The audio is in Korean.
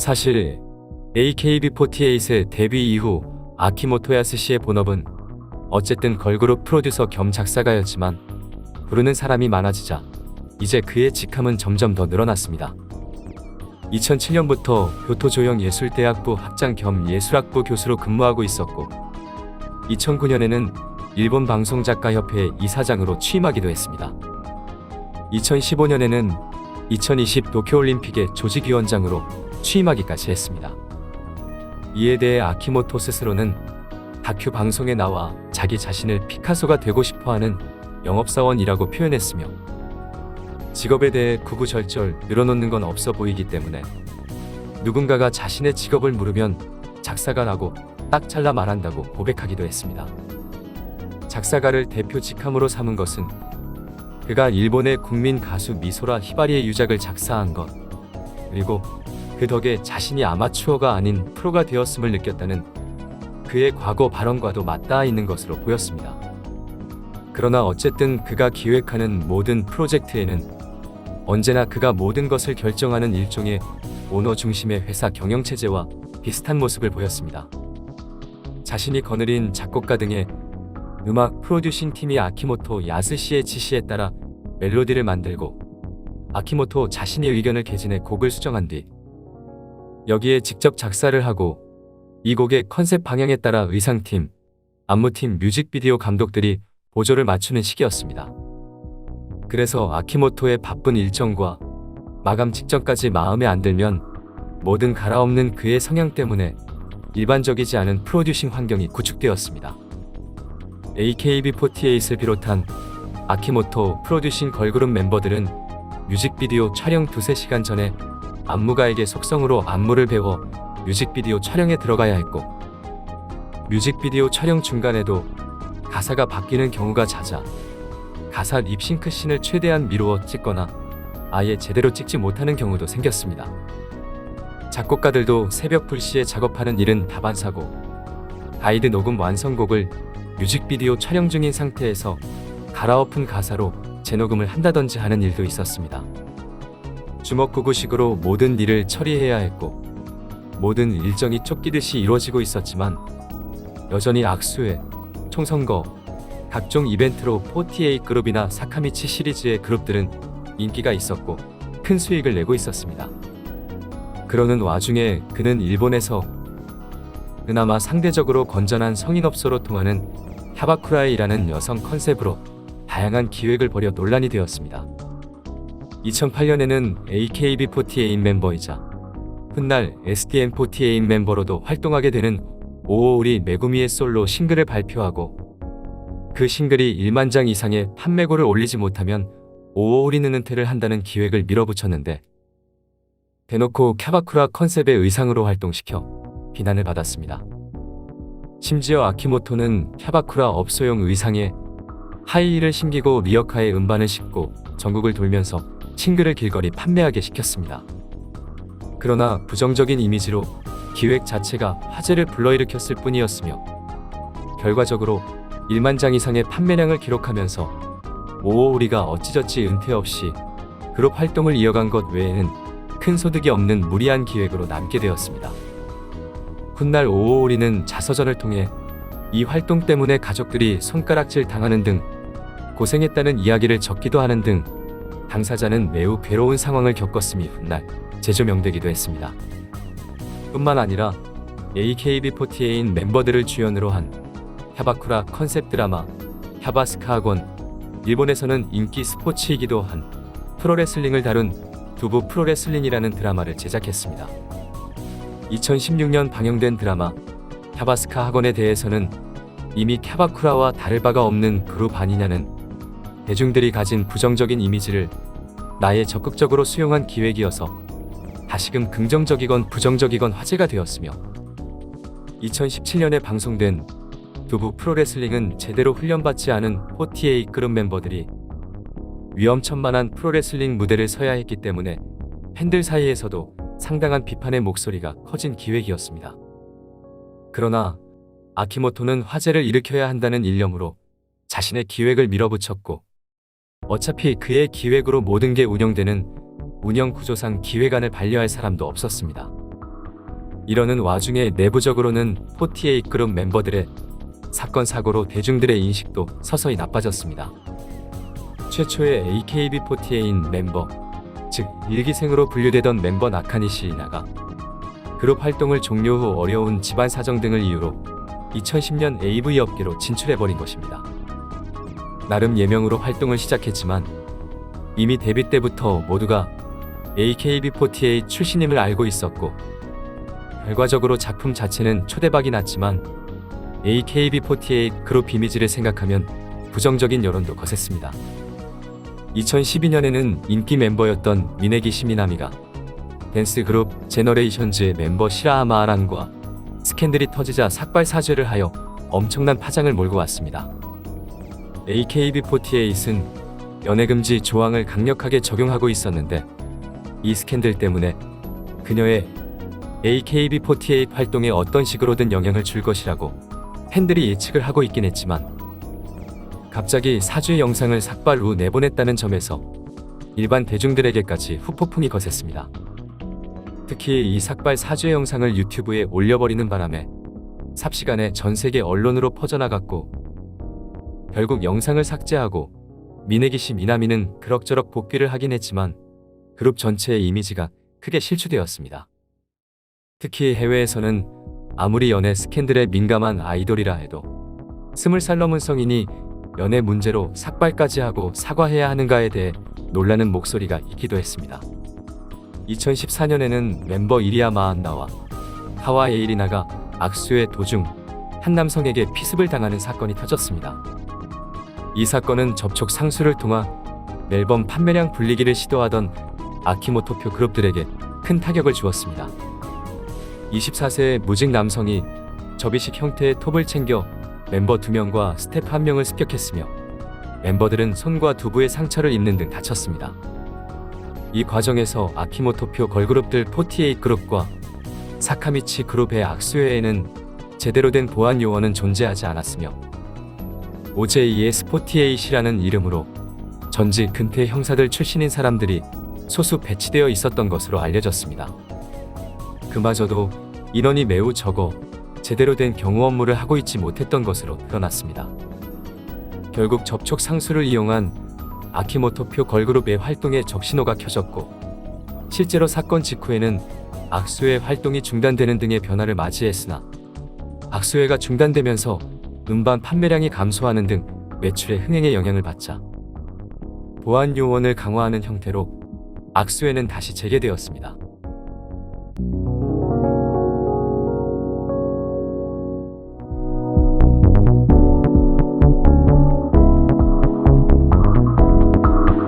사실 AKB48의 데뷔 이후 아키모토 야스시의 본업은 어쨌든 걸그룹 프로듀서 겸 작사가였지만 부르는 사람이 많아지자 이제 그의 직함은 점점 더 늘어났습니다. 2007년부터 교토조영예술대학부 학장 겸 예술학부 교수로 근무하고 있었고 2009년에는 일본 방송작가협회 이사장으로 취임하기도 했습니다. 2015년에는 2020 도쿄올림픽의 조직위원장으로 취임하기까지 했습니다. 이에 대해 아키모토 스스로는 다큐 방송에 나와 자기 자신을 피카소가 되고 싶어하는 영업사원이라고 표현했으며 직업에 대해 구구절절 늘어놓는 건 없어 보이기 때문에 누군가가 자신의 직업을 물으면 작사가라고 딱 잘라 말한다고 고백하기도 했습니다. 작사가를 대표 직함으로 삼은 것은 그가 일본의 국민 가수 미소라 히바리의 유작을 작사한 것, 그리고 그 덕에 자신이 아마추어가 아닌 프로가 되었음을 느꼈다는 그의 과거 발언과도 맞닿아 있는 것으로 보였습니다. 그러나 어쨌든 그가 기획하는 모든 프로젝트에는 언제나 그가 모든 것을 결정하는 일종의 오너 중심의 회사 경영체제와 비슷한 모습을 보였습니다. 자신이 거느린 작곡가 등의 음악 프로듀싱 팀이 아키모토 야스시의 지시에 따라 멜로디를 만들고 아키모토 자신의 의견을 개진해 곡을 수정한 뒤 여기에 직접 작사를 하고 이 곡의 컨셉 방향에 따라 의상팀, 안무팀, 뮤직비디오 감독들이 보조를 맞추는 시기였습니다. 그래서 아키모토의 바쁜 일정과 마감 직전까지 마음에 안 들면 뭐든 갈아엎는 그의 성향 때문에 일반적이지 않은 프로듀싱 환경이 구축되었습니다. AKB48을 비롯한 아키모토 프로듀싱 걸그룹 멤버들은 뮤직비디오 촬영 2~3시간 전에 안무가에게 속성으로 안무를 배워 뮤직비디오 촬영에 들어가야 했고 뮤직비디오 촬영 중간에도 가사가 바뀌는 경우가 잦아 가사 립싱크 씬을 최대한 미루어 찍거나 아예 제대로 찍지 못하는 경우도 생겼습니다. 작곡가들도 새벽 불시에 작업하는 일은 다반사고 가이드 녹음 완성곡을 뮤직비디오 촬영 중인 상태에서 갈아엎은 가사로 재녹음을 한다든지 하는 일도 있었습니다. 주먹구구식으로 모든 일을 처리해야 했고 모든 일정이 쫓기듯이 이루어지고 있었지만 여전히 악수회, 총선거, 각종 이벤트로 48그룹이나 사카미치 시리즈의 그룹들은 인기가 있었고 큰 수익을 내고 있었습니다. 그러는 와중에 그는 일본에서 그나마 상대적으로 건전한 성인업소로 통하는 캬바쿠라이라는 여성 컨셉으로 다양한 기획을 벌여 논란이 되었습니다. 2008년에는 AKB48 멤버이자 훗날 STM48 멤버로도 활동하게 되는 오오우리 메구미의 솔로 싱글을 발표하고 그 싱글이 1만 장 이상의 판매고를 올리지 못하면 오오우리는 은퇴를 한다는 기획을 밀어붙였는데 대놓고 캬바쿠라 컨셉의 의상으로 활동시켜 비난을 받았습니다. 심지어 아키모토는 캬바쿠라 업소용 의상에 하이힐을 신기고 리어카에 음반을 싣고 전국을 돌면서 싱글을 길거리 판매하게 시켰습니다. 그러나 부정적인 이미지로 기획 자체가 화제를 불러일으켰을 뿐이었으며 결과적으로 1만 장 이상의 판매량을 기록하면서 오오우리가 어찌저찌 은퇴 없이 그룹 활동을 이어간 것 외에는 큰 소득이 없는 무리한 기획으로 남게 되었습니다. 훗날 오오우리는 자서전을 통해 이 활동 때문에 가족들이 손가락질 당하는 등 고생했다는 이야기를 적기도 하는 등 당사자는 매우 괴로운 상황을 겪었음이 훗날 재조명되기도 했습니다. 뿐만 아니라 AKB48 멤버들을 주연으로 한 캬바쿠라 컨셉 드라마 캬바스카 학원, 일본에서는 인기 스포츠이기도 한 프로레슬링을 다룬 두부 프로레슬링이라는 드라마를 제작했습니다. 2016년 방영된 드라마 캬바스카 학원에 대해서는 이미 캬바쿠라와 다를 바가 없는 그룹 아니냐는 대중들이 가진 부정적인 이미지를 나에 적극적으로 수용한 기획이어서 다시금 긍정적이건 부정적이건 화제가 되었으며 2017년에 방송된 두부 프로레슬링은 제대로 훈련받지 않은 48 그룹 멤버들이 위험천만한 프로레슬링 무대를 서야 했기 때문에 팬들 사이에서도 상당한 비판의 목소리가 커진 기획이었습니다. 그러나 아키모토는 화제를 일으켜야 한다는 일념으로 자신의 기획을 밀어붙였고 어차피 그의 기획으로 모든 게 운영되는 운영 구조상 기획안을 반려할 사람도 없었습니다. 이러는 와중에 내부적으로는 48 그룹 멤버들의 사건 사고로 대중들의 인식도 서서히 나빠졌습니다. 최초의 AKB48 멤버, 즉 일기생으로 분류되던 멤버 나카니시 이나가 그룹 활동을 종료 후 어려운 집안 사정 등을 이유로 2010년 AV 업계로 진출해버린 것입니다. 나름 예명으로 활동을 시작했지만 이미 데뷔 때부터 모두가 AKB48 출신임을 알고 있었고, 결과적으로 작품 자체는 초대박이 났지만 AKB48 그룹 이미지를 생각하면 부정적인 여론도 거셌습니다. 2012년에는 인기 멤버였던 미네기시 미나미가 댄스 그룹 제너레이션즈의 멤버 시라하마아란과 스캔들이 터지자 삭발 사죄를 하여 엄청난 파장을 몰고 왔습니다. AKB48은 연애금지 조항을 강력하게 적용하고 있었는데 이 스캔들 때문에 그녀의 AKB48 활동에 어떤 식으로든 영향을 줄 것이라고 팬들이 예측을 하고 있긴 했지만, 갑자기 사죄 영상을 삭발 후 내보냈다는 점에서 일반 대중들에게까지 후폭풍이 거셌습니다. 특히 이 삭발 사죄 영상을 유튜브에 올려버리는 바람에 삽시간에 전 세계 언론으로 퍼져나갔고, 결국 영상을 삭제하고 미네기시 미나미는 그럭저럭 복귀를 하긴 했지만 그룹 전체의 이미지가 크게 실추되었습니다. 특히 해외에서는 아무리 연애 스캔들에 민감한 아이돌이라 해도 20살 넘은 성인이 연애 문제로 삭발까지 하고 사과해야 하는가에 대해 놀라는 목소리가 있기도 했습니다. 2014년에는 멤버 이리야 마안나와 하와 에이리나가 악수의 도중 한 남성에게 피습을 당하는 사건이 터졌습니다. 이 사건은 접촉 상수를 통한 앨범 판매량 불리기를 시도하던 아키모토표 그룹들에게 큰 타격을 주었습니다. 24세의 무직 남성이 접이식 형태의 톱을 챙겨 멤버 2명과 스태프 1명을 습격했으며 멤버들은 손과 두부에 상처를 입는 등 다쳤습니다. 이 과정에서 아키모토표 걸그룹들 48 그룹과 사카미치 그룹의 악수회에는 제대로 된 보안 요원은 존재하지 않았으며 OJS48이라는 이름으로 전직 근태 형사들 출신인 사람들이 소수 배치되어 있었던 것으로 알려졌습니다. 그마저도 인원이 매우 적어 제대로 된 경호 업무를 하고 있지 못했던 것으로 드러났습니다. 결국 접촉 상수를 이용한 아키모토표 걸그룹의 활동에 적신호가 켜졌고, 실제로 사건 직후에는 악수회 활동이 중단되는 등의 변화를 맞이했으나 악수회가 중단되면서 음반 판매량이 감소하는 등 매출의 흥행에 영향을 받자 보안 요원을 강화하는 형태로 악수회는 다시 재개되었습니다.